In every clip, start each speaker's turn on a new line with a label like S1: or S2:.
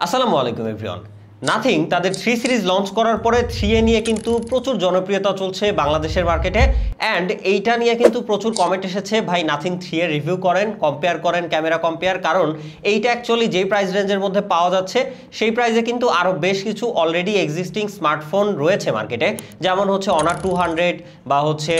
S1: আসসালামু আলাইকুম everyone. Nothing তাদের 3 সিরিজ লঞ্চ করার পরে 3A নিয়ে কিন্তু প্রচুর জনপ্রিয়তা চলছে বাংলাদেশের মার্কেটে অ্যান্ড এইটা নিয়ে কিন্তু প্রচুর কমেন্ট এসেছে, ভাই নাথিং 3A রিভিউ করেন, কম্পেয়ার করেন, ক্যামেরা কম্পেয়ার। কারণ এইটা অ্যাকচুয়ালি যেই প্রাইস রেঞ্জের মধ্যে পাওয়া যাচ্ছে সেই প্রাইসে কিন্তু আরও বেশ কিছু অলরেডি এক্সিস্টিং স্মার্টফোন রয়েছে মার্কেটে, যেমন হচ্ছে অনার 200 বা হচ্ছে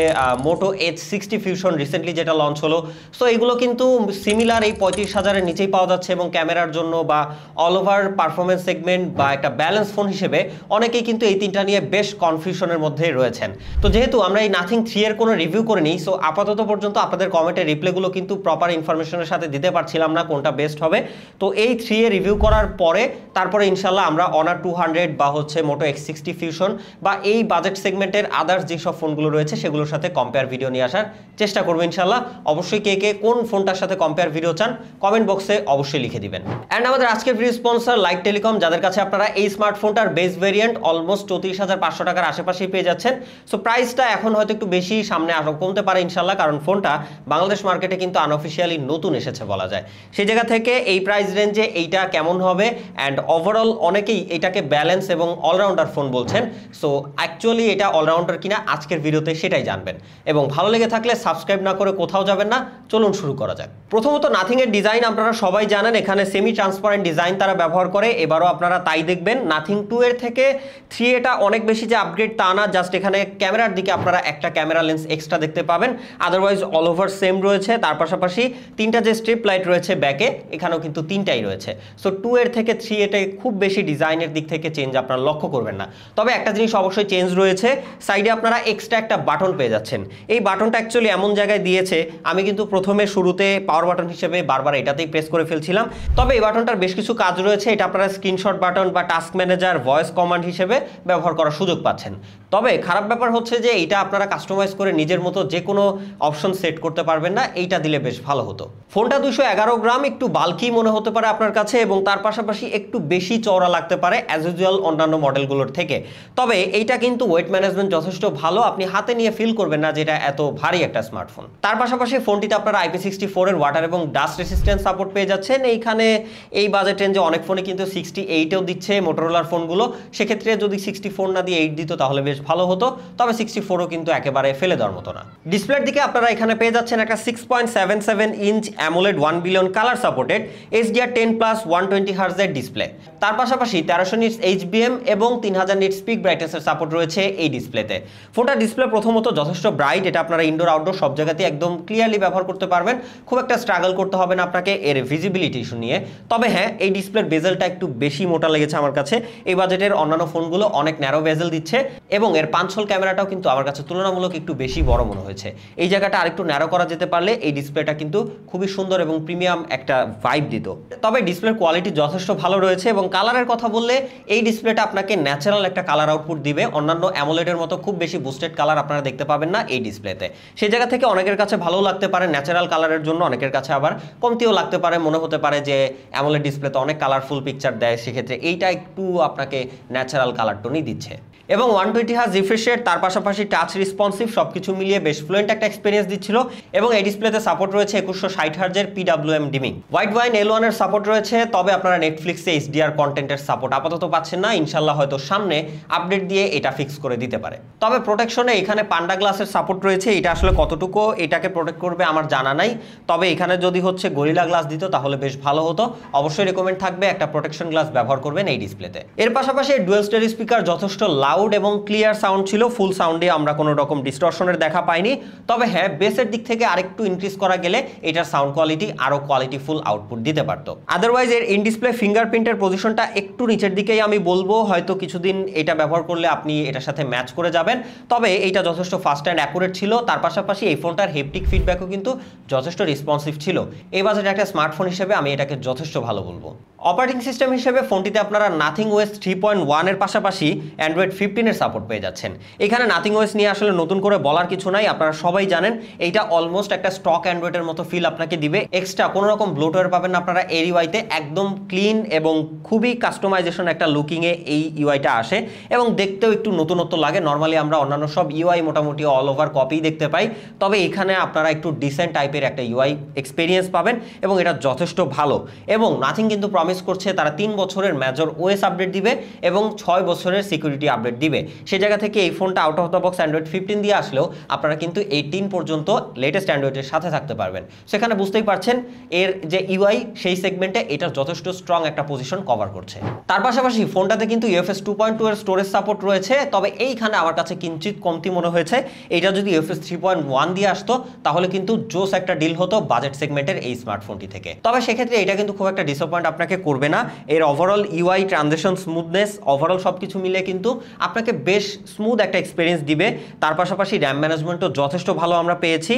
S1: মোটো H60 ফিউশন রিসেন্টলি যেটা লঞ্চ হলো। সো এগুলো কিন্তু সিমিলার এই 35,000-এর নিচেই পাওয়া যাচ্ছে এবং ক্যামেরার জন্য বা অল ওভার পারফরমেন্স সেগমেন্ট বা একটা ব্যালেন্স ফোন হিসেবে অনেকেই কিন্তু এই তিনটা নিয়ে বেশ কনফিউশনের মধ্যে রয়েছেন। তো যেহেতু আমরা এই নাথিং 3 এর কোনো রিভিউ করিনি, সো আপাতত পর্যন্ত আপনাদের কমেন্টের রিপ্লাইগুলো কিন্তু প্রপার ইনফরমেশনের সাথে দিতে পারছিলাম না কোনটা বেস্ট হবে। তো এই 3A রিভিউ করার পরে তারপরে ইনশাল্লাহ আমরা অনার 200 বা হচ্ছে মোটো X60 ফিউশন বা এই বাজেট সেগমেন্টের আদার্স যেসব ফোনগুলো রয়েছে সেগুলোর সাথে কম্পেয়ার ভিডিও নিয়ে আসার চেষ্টা করবো ইনশাল্লাহ। অবশ্যই কে কে কোন ফোনটার সাথে কম্পেয়ার ভিডিও চান কমেন্ট বক্সে অবশ্যই লিখে দিবেন। অ্যান্ড আমাদের আজকের ভিডিও স্পন্সর লাইট টেলিকম, যাদের কাছে আপনারা এই স্মার্টফোনটার বেস ভেরিয়েন্ট অলমোস্ট 34,500 টাকার আশেপাশেই পেয়ে যাচ্ছেন। সো প্রাইসটা এখন হয়তো একটু বেশি, সামনে আরও কমতে পারে ইনশাল্লাহ, কারণ ফোনটা বাংলাদেশ মার্কেটে কিন্তু আনঅফিসিয়ালি নতুন এসেছে বলা যায়। সেই জায়গা থেকে এই প্রাইস রেঞ্জে এইটা কেমন হবে অ্যান্ড ওভারঅল অনেকেই এটাকে ব্যালেন্স এবং অলরাউন্ডার ফোন বলছেন। সো অ্যাকচুয়ালি এটা অলরাউন্ডার কিনা আজকের ভিডিওতে সেটাই জানবেন এবং ভালো লেগে থাকলে সাবস্ক্রাইব না করে কোথাও যাবেন না। চলুন শুরু করা যাক। প্রথমত নাথিং এর ডিজাইন আপনারা সবাই জানেন, এখানে সেমি ট্রান্সপারেন্ট ডিজাইন তারা ব্যবহার করে, এবারও আপনারা তাই দেখবেন। নাথিং 2 এর থেকে 3A অনেক বেশি যে আপগ্রেড তা না, জাস্ট এখানে ক্যামেরার দিকে আপনারা একটা ক্যামেরা লেন্স এক্সট্রা দেখতে পাবেন, আদারওয়াইজ অল ওভার সেম রয়েছে। তার পাশাপাশি তিনটা যে স্ট্রিপ লাইট রয়েছে ব্যাকে, এখানেও কিন্তু তিনটাই রয়েছে। সো 2 এর থেকে 3A খুব বেশি ডিজাইনের দিক থেকে চেঞ্জ আপনারা লক্ষ্য করবেন না। তবে একটা জিনিস অবশ্যই চেঞ্জ রয়েছে, সাইডে আপনারা এক্সট্রা একটা বাটন পেয়ে যাচ্ছেন। এই বাটনটা অ্যাকচুয়ালি এমন জায়গায় দিয়েছে, আমি কিন্তু প্রথমে শুরুতে পাওয়ার বাটন হিসেবে বারবার এটাতেই প্রেস করে ফেলছিলাম। তবে এই বাটনটার বেশ কিছু কাজ রয়েছে, এটা আপনারা স্ক্রিনশট বাটন বা টাস্ক ম্যানেজার, ভয়েস কমান্ড হিসেবে ব্যবহার করার সুযোগ পাচ্ছেন। তবে খারাপ ব্যাপার হচ্ছে যে এইটা আপনারা কাস্টমাইজ করে নিজের মতো যে কোনো অপশন সেট করতে পারবেন না, এইটা দিলে বেশ ভালো হতো। ফোনটা 211 গ্রাম, একটু বাল্কি মনে হতে পারে আপনার কাছে এবং তার পাশাপাশি একটু বেশি চওড়া লাগতে পারে অ্যাজ ইউজুয়াল অন্যান্য মডেলগুলোর থেকে। তবে এইটা কিন্তু ওয়েট ম্যানেজমেন্ট যথেষ্ট ভালো, আপনি হাতে নিয়ে ফিল করবেন না যে এটা এত ভারী একটা স্মার্টফোন। তার পাশাপাশি ফোনটিতে আপনারা IP64 এর ওয়াটার এবং ডাস্ট রেসিস্ট্যান্স সাপোর্ট পেয়ে যাচ্ছেন। এইখানে এই বাজেট রেঞ্জে অনেক ফোনে কিন্তু 68-এও দিচ্ছে মোটরোলার ফোনগুলো, সেক্ষেত্রে যদি 64 না দিয়ে 8 দিত তাহলে বেশ ভালো হতো। তবে 64ও কিন্তু একেবারে ফেলে দেওয়ার মতো না। ডিসপ্লের দিকে আপনারা এখানে পেয়ে যাচ্ছেন একটা 6.77 inch AMOLED 1 billion colour supported HDR10+ 120 হার্টজের ডিসপ্লে। তার পাশাপাশি 1300 নিটস HBM এবং 3000 নিটস পিক ব্রাইটনেসের সাপোর্ট রয়েছে এই ডিসপ্লেতে। ফোনটার ডিসপ্লে প্রথমত যথেষ্ট ব্রাইট, এটা আপনারা ইনডোর আউটডোর সব জায়গাতেই একদম ক্লিয়ারলি ব্যবহার করতে পারবেন, খুব একটা স্ট্রাগল করতে হবে না আপনাকে এর ভিজিবিলিটি ইস্যু নিয়ে। তবে হ্যাঁ, এই ডিসপ্লের বেজেলটা একটু বেশি মোটা লেগেছে আমার কাছে। এই বাজেটের অন্যান্য ফোনগুলো অনেক ন্যারো বেজেল দিচ্ছে এবং এর 5 হোল ক্যামেরাটাও কিন্তু আমার কাছে তুলনামূলক একটু বেশি বড় মনে হয়েছে। এই জায়গাটা আরেকটু ন্যারো করা যেতে পারলে এই ডিসপ্লেটা কিন্তু খুবই সুন্দর এবং প্রিমিয়াম একটা ভাইব দিত। তবে ডিসপ্লের কোয়ালিটি যথেষ্ট ভালো রয়েছে এবং কালারের কথা বললে এই ডিসপ্লেটা আপনাকে ন্যাচারাল একটা কালার আউটপুট দিবে, অন্যান্য অ্যামোলেডের মতো খুব বেশি বুস্টেড কালার আপনারা দেখতে পাবেন না এই ডিসপ্লেতে। সেই জায়গা থেকে অনেকের কাছে ভালো লাগতে পারে ন্যাচারাল কালারের জন্য, অনেকের কাছে আবার কমতিও লাগতে পারে, মনে হতে পারে যে অ্যামোলেড ডিসপ্লেতে অনেক কালারফুল পিকচার দেয়, সেক্ষেত্রে এইটা একটু আপনাকে ন্যাচারাল কালার টোনই দিচ্ছে। এবং 120 হার্জ রিফ্রেশ রেট, তার পাশাপাশি টাচ রেসপন্সিভ, সবকিছু মিলিয়ে বেশ ফ্লুয়েন্ট একটা এক্সপিরিয়েন্স দিচ্ছিল। এবং এই ডিসপ্লেতে সাপোর্ট রয়েছে 2160 হার্জের PWM dimming. White wine L1 এর সাপোর্ট রয়েছে, তবে আপনারা নেটফ্লিক্সে HDR কন্টেন্টের সাপোর্ট আপাতত পাচ্ছেন না, ইনশাল্লাহ হয়তো সামনে আপডেট দিয়ে এটা ফিক্স করে দিতে পারে। তবে প্রোটেকশনে এখানে পান্ডা গ্লাসের সাপোর্ট রয়েছে, এটা আসলে কতটুকু এটাকে প্রোটেক্ট করবে আমার জানা নাই। তবে এখানে যদি হচ্ছে গরিলা গ্লাস দিত তাহলে বেশ ভালো হতো। অবশ্যই রেকমেন্ড থাকবে একটা প্রোটেকশন গ্লাস ব্যবহার করবেন এই ডিসপ্লেতে। এর পাশাপাশি ডুয়াল স্টেরিও স্পিকার যথেষ্ট লাউড এবং ক্লিয়ার সাউন্ড ছিল, ফুল সাউন্ডে আমরা কোনো রকম ডিস্টরশনের দেখা পাইনি। তবে হ্যাঁ, বেসের দিক থেকে আরেকটু ইনক্রিজ করা গেলে এটার সাউন্ড কোয়ালিটি আরো কোয়ালিটিফুল আউটপুট দিতে পারতো। আদারওয়াইজ এর ইন ডিসপ্লে ফিঙ্গারপ্রিন্টের পজিশনটা একটু নিচের দিকেই আমি বলবো, হয়তো কিছুদিন এটা ব্যবহার করলে আপনি এটার সাথে ম্যাচ করে যাবেন। তবে এইটা যথেষ্ট ফাস্ট অ্যান্ড অ্যাকুরেট ছিল। তার পাশাপাশি এই ফোনটার হেপটিক ফিডব্যাকও কিন্তু যথেষ্ট রেসপন্সিভ ছিল। এই বাজেটে একটা স্মার্টফোন হিসেবে আমি এটাকে যথেষ্ট ভালো বলবো। অপারেটিং সিস্টেম হিসেবে ফোনটিতে আপনারা নাথিং OS 3.1 এর পাশাপাশি অ্যান্ড্রয়েড 15 এর সাপোর্ট পেয়ে যাচ্ছেন। এখানে নাথিং ওএস নিয়ে আসলে নতুন করে বলার কিছু নাই, আপনারা সবাই জানেন এইটা অলমোস্ট একটা স্টক অ্যান্ড্রয়েডের মতো ফিল আপনাকে দিবে। এক্সট্রা কোনো রকম ব্লোটওয়্যার পাবেন না আপনারা এর ইউআইতে, একদম ক্লিন এবং খুবই কাস্টমাইজেশন একটা লুকিংয়ে এই ইউআইটা আসে এবং দেখতেও একটু নতুনত্ব লাগে। নর্মালি আমরা অন্যান্য সব ইউআই মোটামুটি অল ওভার কপি দেখতে পাই, তবে এখানে আপনারা একটু ডিসেন্ট টাইপের একটা ইউআই এক্সপিরিয়েন্স পাবেন এবং এটা যথেষ্ট ভালো। এবং নাথিং কিন্তু প্রমিস করছে তারা 3 বছরের মেজর ওএস আপডেট দিবে এবং 6 বছরের সিকিউরিটি আপডেট দিবে। সেই জায়গা থেকে এই ফোনটা out of the box Android 15 দিয়ে আসলেও আপনারা কিন্তু 18 পর্যন্ত লেটেস্ট অ্যান্ড্রয়েডের সাথে থাকতে পারবেন। সেখানে বুঝতেই পারছেন এর যে ইউআই সেই সেগমেন্টে এটা যথেষ্ট স্ট্রং একটা পজিশন কভার করছে। তার পাশাপাশি ফোনটাতে কিন্তু UFS 2.2 এর স্টোরেজ সাপোর্ট রয়েছে, তবে এইখানে আমার কাছে কিঞ্চিত কমতি মনে হয়েছে। এটা যদি UFS 3.1 দিয়ে আসতো তাহলে কিন্তু জোস একটা ডিল হতো বাজেট সেগমেন্টের এই স্মার্টফোনটি থেকে। তবে সেক্ষেত্রে এটা কিন্তু খুব একটা ডিসঅ্যাপয়েন্ট আপনাকে করবে না। এর overall UI transition smoothness overall সবকিছু মিলে কিন্তু আপনাকে বেশ স্মুথ একটা এক্সপিরিয়েন্স দিবে। তার পাশাপাশি র্যাম ম্যানেজমেন্টও যথেষ্ট ভালো আমরা পেয়েছি।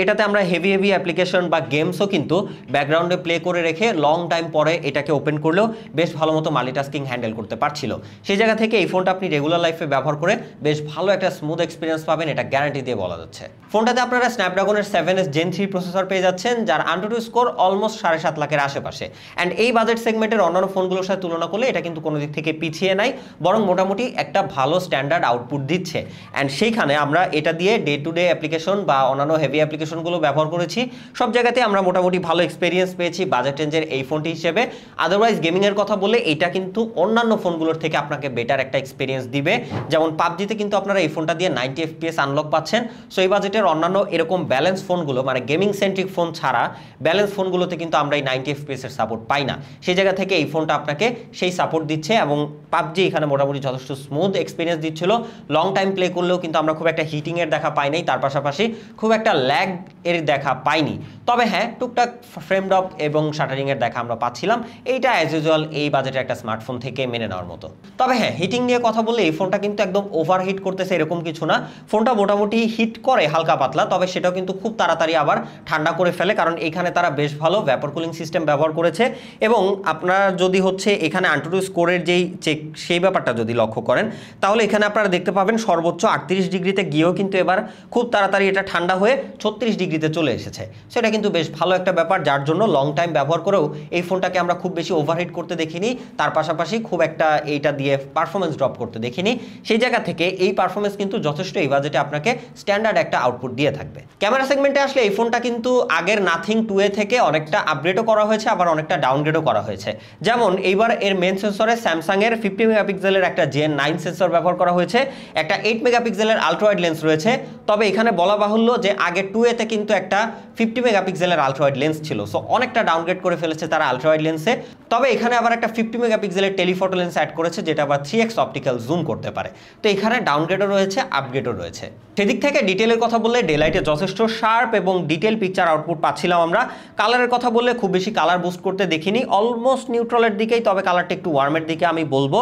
S1: এটাতে আমরা হেভি অ্যাপ্লিকেশন বা গেমসও কিন্তু ব্যাকগ্রাউন্ডে প্লে করে রেখে লং টাইম পরে এটাকে ওপেন করলেও বেশ ভালো মতো মাল্টিটাস্কিং হ্যান্ডেল করতে পারছিল। সেই জায়গা থেকে এই ফোনটা আপনি রেগুলার লাইফে ব্যবহার করে বেশ ভালো একটা স্মুথ এক্সপিরিয়েন্স পাবেন, এটা গ্যারান্টি দিয়ে বলা যাচ্ছে। ফোনটাতে আপনারা স্ন্যাপড্রাগনের 7S Gen 3 প্রসেসর পেয়ে যাচ্ছেন, যার AnTuTu স্কোর অলমোস্ট 7.5 লাখের আশেপাশে। অ্যান্ড এই বাজেট সেগমেন্টের অন্যান্য ফোনগুলোর সাথে তুলনা করলে এটা কিন্তু কোনো দিক থেকে পিছিয়ে নাই, বরং মোটামুটি একটা ভালো স্ট্যান্ডার্ড আউটপুট দিচ্ছে। অ্যান্ড সেইখানে আমরা এটা দিয়ে ডে টু ডে অ্যাপ্লিকেশন বা অন্যান্য হেভি অ্যাপ্লিকেশনগুলো ব্যবহার করেছি, সব জায়গাতে আমরা মোটামুটি ভালো এক্সপিরিয়েন্স পেয়েছি বাজেট রেঞ্জের এই ফোনটি হিসেবে। আদারওয়াইজ গেমিংয়ের কথা বলে এটা কিন্তু অন্যান্য ফোনগুলোর থেকে আপনাকে বেটার একটা এক্সপিরিয়েন্স দিবে। যেমন পাবজিতে কিন্তু আপনারা এই ফোনটা দিয়ে 90 FPS আনলক পাচ্ছেন। সো এই বাজেটের অন্যান্য এরকম ব্যালেন্স ফোনগুলো মানে গেমিং সেন্ট্রিক ফোন ছাড়া ব্যালেন্স ফোনগুলোতে কিন্তু আমরা এই 90 FPS এর সাপোর্ট পাই না। সেই জায়গা থেকে এই ফোনটা আপনাকে সেই সাপোর্ট দিচ্ছে এবং পাবজি এখানে মোটামুটি যথেষ্ট স্মুথ এক্সপিরিয়েন্স দিচ্ছিল। লং টাইম প্লে করলেও কিন্তু আমরা খুব একটা হিটিংয়ের দেখা পাই নাই, তার পাশাপাশি খুব একটা ল্যাগ এর দেখা পাইনি। তবে হ্যাঁ, টুকটাক ফ্রেম ড্রপ এবং শাটারিংয়ের দেখা আমরা পাচ্ছিলাম। এইটা অ্যাজ ইউজুয়াল এই বাজেটের একটা স্মার্টফোন থেকে মেনে নেওয়ার মতো। তবে হ্যাঁ, হিটিং নিয়ে কথা বললে এই ফোনটা কিন্তু একদম ওভার হিট করতেছে এরকম কিছু না। ফোনটা মোটামুটি হিট করে হালকা পাতলা, তবে সেটাও কিন্তু খুব তাড়াতাড়ি আবার ঠান্ডা করে ফেলে, কারণ এখানে তারা বেশ ভালো ভ্যাপর কুলিং সিস্টেম ব্যবহার করেছে। এবং আপনারা যদি হচ্ছে এখানে AnTuTu স্কোরের যেই চেক সেই ব্যাপারটা যদি লক্ষ্য করেন তাহলে এখানে আপনারা দেখতে পাবেন সর্বোচ্চ 38 ডিগ্রিতে গিয়েও কিন্তু এবার খুব তাড়াতাড়ি এটা ঠান্ডা হয়ে 36 ডিগ্রিতে চলে এসেছে। সেটা কিন্তু বেশ ভালো একটা ব্যাপার, যার জন্য লং টাইম ব্যবহার করেও এই ফোনটাকে আমরা খুব বেশি ওভারহিট করতে দেখিনি। তার পাশাপাশি খুব একটা এইটা দিয়ে পারফরমেন্স ড্রপ করতে দেখিনি। সেই জায়গা থেকে এই পারফরমেন্স কিন্তু যথেষ্ট এই বাজেটে আপনাকে স্ট্যান্ডার্ড একটা আউটপুট দিয়ে থাকবে। ক্যামেরা সেগমেন্টে আসলে এই ফোনটা কিন্তু আগের নাথিং 2A থেকে অনেকটা আপগ্রেডও করা হয়েছে, আবার অনেকটা ডাউনগ্রেডও করা হয়েছে। যেমন এইবার এর মেন সেন্সরে স্যামসাং এর 50 মেগাপিক্সেলের একটা Gen 9 সেন্সর ব্যবহার করা হয়েছে, একটা 8 মেগাপিক্সেলের আলট্রা ওয়াইড লেন্স রয়েছে। তবে এখানে বলা বাহুল্য যে আগে 2A তে কিন্তু একটা 50 মেগাপিক্সেলের আলট্রা ওয়াইড লেন্স ছিল, সো অনেকটা ডাউনগ্রেড করে ফেলেছে তারা আলট্রা ওয়াইড লেন্সে। তবে এখানে আবার একটা 50 মেগাপিক্সেলের টেলিফটো লেন্স অ্যাড করেছে, যেটা আবার 3x অপটিক্যাল জুম করতে পারে। তো এখানে ডাউনগ্রেডও রয়েছে, আপগ্রেডও রয়েছে। সেদিক থেকে ডিটেলের কথা বললে ডেলাইটে যথেষ্ট শার্প এবং ডিটেল পিকচার আউটপুট পাচ্ছিলাম আমরা। কালারের কথা বললে খুব বেশি কালার বুস্ট করতে দেখিনি, অলমোস্ট নিউট্রালের দিকেই, তবে কালারটা একটু ওয়ার্মের দিকে আমি বলবো,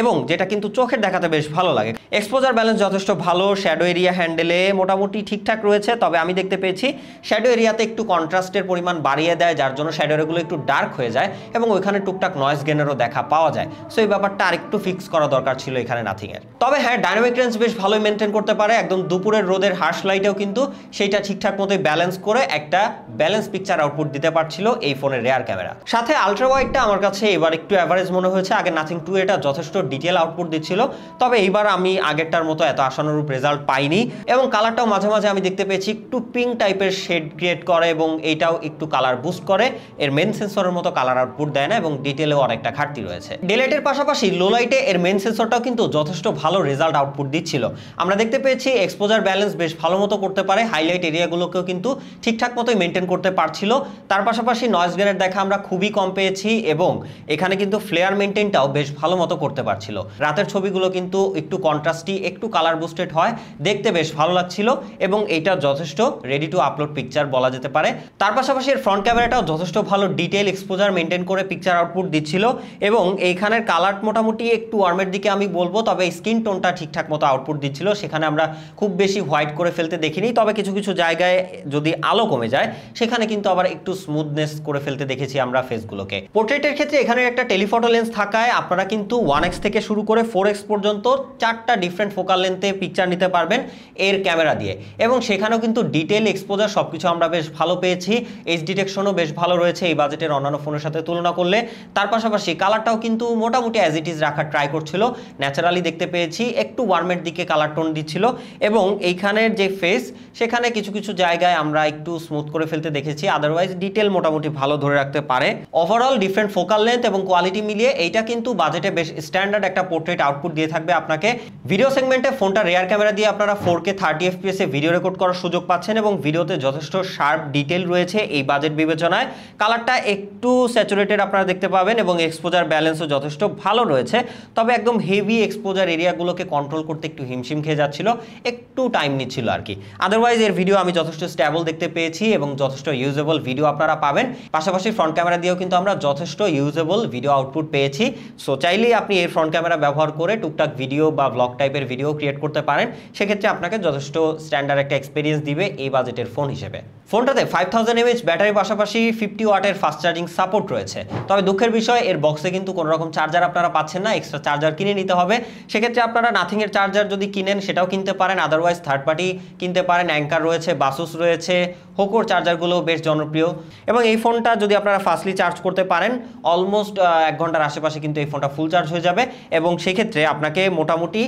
S1: এবং যেটা কিন্তু চোখের দেখাতে বেশ ভালো লাগে। এক্সপোজার ব্যালেন্স যথেষ্ট ভালো, শ্যাডো এরিয়া হ্যান্ডেলে মোটামুটি ঠিকঠাক রয়েছে। তবে আমি দেখতে পেয়েছি শ্যাডো এরিয়াতে একটু কন্ট্রাস্টের পরিমাণ বাড়িয়ে দেয়, যার জন্য শ্যাডো এরিয়াগুলো একটু ডার্ক হয়ে যায় এবং ওইখানে টুকটাক নয়েজ গেনেরও দেখা পাওয়া যায়। সো এই ব্যাপারটা আরেকটু ফিক্স করা দরকার ছিল এখানে নাথিংয়ের। তবে হ্যাঁ, ডাইনামিক রেঞ্জ বেশ ভালোই মেনটেন করতে পারে। একদম দুপুরের রোদের হার্শ লাইটেও কিন্তু সেইটা ঠিকঠাক মতোই ব্যালেন্স করে একটা ব্যালেন্স পিকচার আউটপুট দিতে পারছিল এই ফোনের রেয়ার ক্যামেরা। সাথে আলট্রা ওয়াইডটা আমার কাছে এবার একটু অ্যাভারেজ মনে হয়েছে। আগে নাথিং 2 এটা যথেষ্ট ডিটেল আউটপুট দিচ্ছিল, তবে এইবার আমি আগেরটার মতো এত আশানুরূপ রেজাল্ট পাইনি। এবং কালারটাও মাঝে মাঝে আমি দেখতে পেয়েছি একটু পিঙ্ক টাইপের শেড ক্রিয়েট করে এবং এইটাও একটু কালার বুস্ট করে। এর মেন সেন্সরের মতো কালার আউটপুট দেয় না এবং ডিটেলেও অনেকটা ঘাটতি রয়েছে। ডেলাইটের পাশাপাশি লো লাইটে এর মেন সেন্সরটাও কিন্তু যথেষ্ট ভালো রেজাল্ট আউটপুট দিচ্ছিল। আমরা দেখতে পেয়েছি এক্সপোজার ব্যালেন্স বেশ ভালো মতো করতে পারে, হাইলাইট এরিয়াগুলোকেও কিন্তু ঠিকঠাক মতোই মেনটেন করতে পারছিল। তার পাশাপাশি নয়েজ গেনের দেখা আমরা খুবই কম পেয়েছি এবং এখানে কিন্তু ফ্লেয়ার মেনটেনটাও বেশ ভালো মতো করতে পারছিল। রাতের ছবিগুলো কিন্তু একটু কন্ট্রাস্টি, একটু কালার বুস্টেড হয়, দেখতে বেশ ভালো লাগছিল এবং এইটা যথেষ্ট রেডি টু আপলোড পিকচার বলা যেতে পারে। তার পাশাপাশি এর ফ্রন্ট ক্যামেরাটাও যথেষ্ট ভালো ডিটেল এক্সপোজার মেনটেন করে পিকচার আউটপুট দিচ্ছিল এবং এইখানের কালার মোটামুটি একটু ওয়ার্মের দিকে আমি বলবো, তবে স্কিন টোনটা ঠিকঠাক মতো আউটপুট দিচ্ছিল। সেখানে আমরা খুব বেশি হোয়াইট করে ফেলতে দেখিনি, তবে কিছু কিছু জায়গায় যদি আলো কমে যায় সেখানে কিন্তু আবার একটু স্মুথনেস করে ফেলতে দেখেছি আমরা ফেসগুলোকে। পোর্ট্রেটের ক্ষেত্রে এখানে একটা টেলিফটো লেন্স থাকায় আপনারা কিন্তু 1x থেকে শুরু করে 4x পর্যন্ত 4টা ডিফারেন্ট ফোকাল লেন্থে পিকচার নিতে পারবেন এর ক্যামেরা দিয়ে, এবং সেখানেও কিন্তু ডিটেল এক্সপোজার সবকিছু আমরা বেশ ভালো পেয়েছি। এজ ডিটেকশনও বেশ ভালো রয়েছে এই বাজেটের অন্যান্য ফোনের সাথে তুলনা করলে। তার পাশাপাশি কালারটাও কিন্তু মোটামুটি অ্যাজ ইট ইজ রাখার ট্রাই করছিল, ন্যাচারালি দেখতে পেয়েছি, একটু ওয়ার্মের দিকে কালার টোন দিচ্ছিল, এবং এইখানের যে ফেস সেখানে কিছু কিছু জায়গায় আমরা একটু স্মুথ করে ফেলতে দেখেছি, আদারওয়াইজ ডিটেল মোটামুটি ভালো ধরে রাখতে পারে। ওভারঅল ডিফারেন্ট ফোকাল লেন্থ এবং কোয়ালিটি মিলিয়ে এইটা কিন্তু বাজেটে বেশ স্ট্যান্ডার্ড একটা পোর্ট্রেট আউটপুট দিয়ে থাকবে আপনাকে। ভিডিও সেগমেন্টে ফোনটা রেয়ার ক্যামেরা দিয়ে আপনারা 4K 30 FPS এ ভিডিও রেকর্ড করার সুযোগ পাচ্ছেন, এবং ভিডিওতে যথেষ্ট শার্প ডিটেল রয়েছে এই বাজেট বিবেচনায়। কালারটা একটু স্যাচুরেটেড আপনারা দেখতে পাবেন, এবং এক্সপোজার ব্যালেন্সও যথেষ্ট ভালো রয়েছে, তবে একদম হেভি এক্সপোজার এরিয়াগুলোকে কন্ট্রোল করতে একটু হিমশিম খেয়ে যাচ্ছিল, একটু টাইম নিচ্ছিল আর কি। আদারওয়াইজ এর ভিডিও আমি যথেষ্ট স্ট্যাবল দেখতে পেয়েছি এবং যথেষ্ট ইউজেবল ভিডিও আপনারা পাবেন। পাশাপাশি ফ্রন্ট ক্যামেরা দিয়েও কিন্তু আমরা যথেষ্ট ইউজেবল ভিডিও আউটপুট পেয়েছি। সো চাইলেই আপনি এর ফ্রন্ট ক্যামেরা ব্যবহার করে টুকটাক ভিডিও বা ব্লগ টাইপের ভিডিও ক্রিয়েট করতে পারেন, সেক্ষেত্রে আপনাকে যথেষ্ট স্ট্যান্ডার্ড একটা এক্সপিরিয়েন্স দিবে এই বাজেটের ফোন হিসেবে। ফোনটাতে 5000 mAh ব্যাটারির পাশাপাশি 50 ওয়াটের ফাস্ট চার্জিং সাপোর্ট রয়েছে। তবে দুঃখের বিষয় এর বক্সে কিন্তু কোনো রকম চার্জার আপনারা পাচ্ছেন না, এক্সট্রা চার্জার কিনে নিতে হবে। সেক্ষেত্রে আপনারা নাথিং এর চার্জার যদি কিনেন সেটাও কিনতে পারেন, আদারওয়াইজ থার্ড পার্টি কিনতে পারেন। অ্যাঙ্কার রয়েছে, বাসুস রয়েছে, হোকোর চার্জারগুলো বেশ জনপ্রিয়, এবং এই ফোনটা যদি আপনারা ফাস্টলি চার্জ করতে পারেন অলমোস্ট 1 ঘন্টার আশেপাশে কিন্তু এই ফোনটা ফুল চার্জ হয়ে যাবে। এবং সেক্ষেত্রে আপনাকে মোটামুটি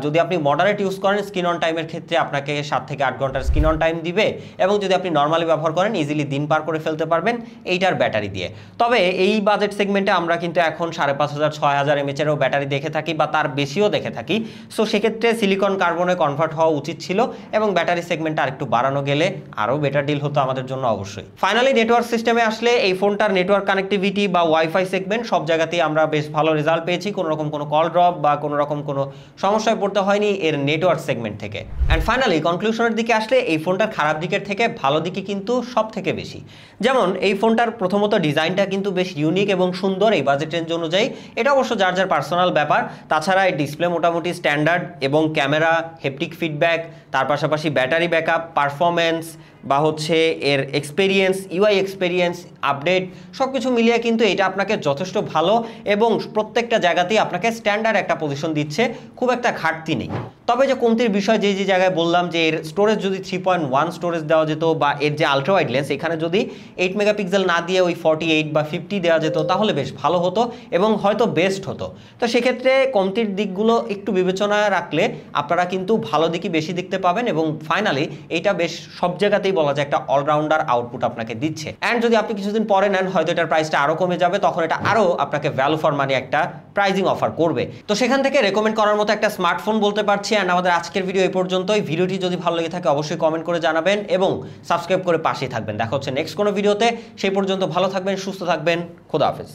S1: যদি আপনি মডারেট ইউজ করেন স্ক্রিন অন টাইমের ক্ষেত্রে আপনাকে 7 থেকে 8 ঘন্টার স্ক্রিন অন টাইম দিবে, এবং যদি আপনি নর্মালি ব্যবহার করেন ইজিলি দিন পার করে ফেলতে পারবেন এইটার ব্যাটারি দিয়ে। তবে এই বাজেট সেগমেন্টে আমরা কিন্তু এখন 5500-6000 mAh এরও ব্যাটারি দেখে থাকি বা তার বেশিও দেখে থাকি। সো সেক্ষেত্রে সিলিকন কার্বনে কনভার্ট হওয়া উচিত ছিল, এবং ব্যাটারি সেগমেন্টটা আরেকটু বাড়ানো গেলে আরও বেটার ডিল হতো আমাদের জন্য অবশ্যই। ফাইনালি নেটওয়ার্ক সিস্টেমে আসলে এই ফোনটার নেটওয়ার্ক কানেক্টিভিটি বা ওয়াইফাই সেগমেন্ট সব জায়গাতেই আমরা বেশ ভালো রেজাল্ট পেয়েছি, কোনো রকম কোনো কল ড্রপ বা কোনো রকম কোনো সমস্যায় পড়তে হয়নি এর নেটওয়ার্ক সেগমেন্ট থেকে। অ্যান্ড ফাইনালি কনক্লুশনের দিকে আসলে এই ফোনটার খারাপ দিকের থেকে ভালো দিকে কিন্তু সব থেকে বেশি। যেমন এই ফোনটার প্রথমত ডিজাইনটা কিন্তু বেশ ইউনিক এবং সুন্দর এই বাজেট রেঞ্জ অনুযায়ী, এটা অবশ্য যার যার পার্সোনাল ব্যাপার। তাছাড়া এই ডিসপ্লে মোটামুটি স্ট্যান্ডার্ড, এবং ক্যামেরা, হেপটিক ফিডব্যাক, তার পাশাপাশি ব্যাটারি ব্যাকআপ, পারফরমেন্স বা হচ্ছে এর এক্সপেরিয়েন্স, ইউআই এক্সপেরিয়েন্স, আপডেট সব কিছু মিলিয়ে কিন্তু এটা আপনাকে যথেষ্ট ভালো, এবং প্রত্যেকটা জায়গাতেই আপনাকে স্ট্যান্ডার্ড একটা পজিশন দিচ্ছে, খুব একটা ঘাটতি নেই। তবে যে কমতির বিষয় যে জায়গায় বললাম যে এর স্টোরেজ যদি 3.1 স্টোরেজ দেওয়া যেত, বা এর যে আলট্রা ওয়াইড লেন্স এখানে যদি 8 মেগাপিক্সেল না দিয়ে ওই 48 বা 50 দেওয়া যেত তাহলে বেশ ভালো হতো এবং হয়তো বেস্ট হতো। তো সেক্ষেত্রে কমতির দিকগুলো একটু বিবেচনায় রাখলে আপনারা কিন্তু ভালো দিকই বেশি দেখতে পাবেন, এবং ফাইনালি এটা বেশ সব জায়গাতেই বলা যায় একটা অলরাউন্ডার আউটপুট আপনাকে দিচ্ছে। অ্যান্ড যদি আপনি কিছুদিন পরে নেন হয়তো এটার প্রাইসটা আরও কমে যাবে, তখন এটা আরও আপনাকে ভ্যালু ফর মানি একটা প্রাইজিং অফার করবে। তো সেখান থেকে রেকমেন্ড করার মতো একটা স্মার্টফোন বলতে পারছি। অ্যান্ড আমাদের আজকের ভিডিও এই পর্যন্তই। ভিডিওটি যদি ভালো লেগে থাকে অবশ্যই কমেন্ট করে জানাবেন এবং সাবস্ক্রাইব করে পাশেই থাকবেন। দেখা হচ্ছে নেক্সট কোনো ভিডিওতে। সেই পর্যন্ত ভালো থাকবেন, সুস্থ থাকবেন, খোদা হাফেজ।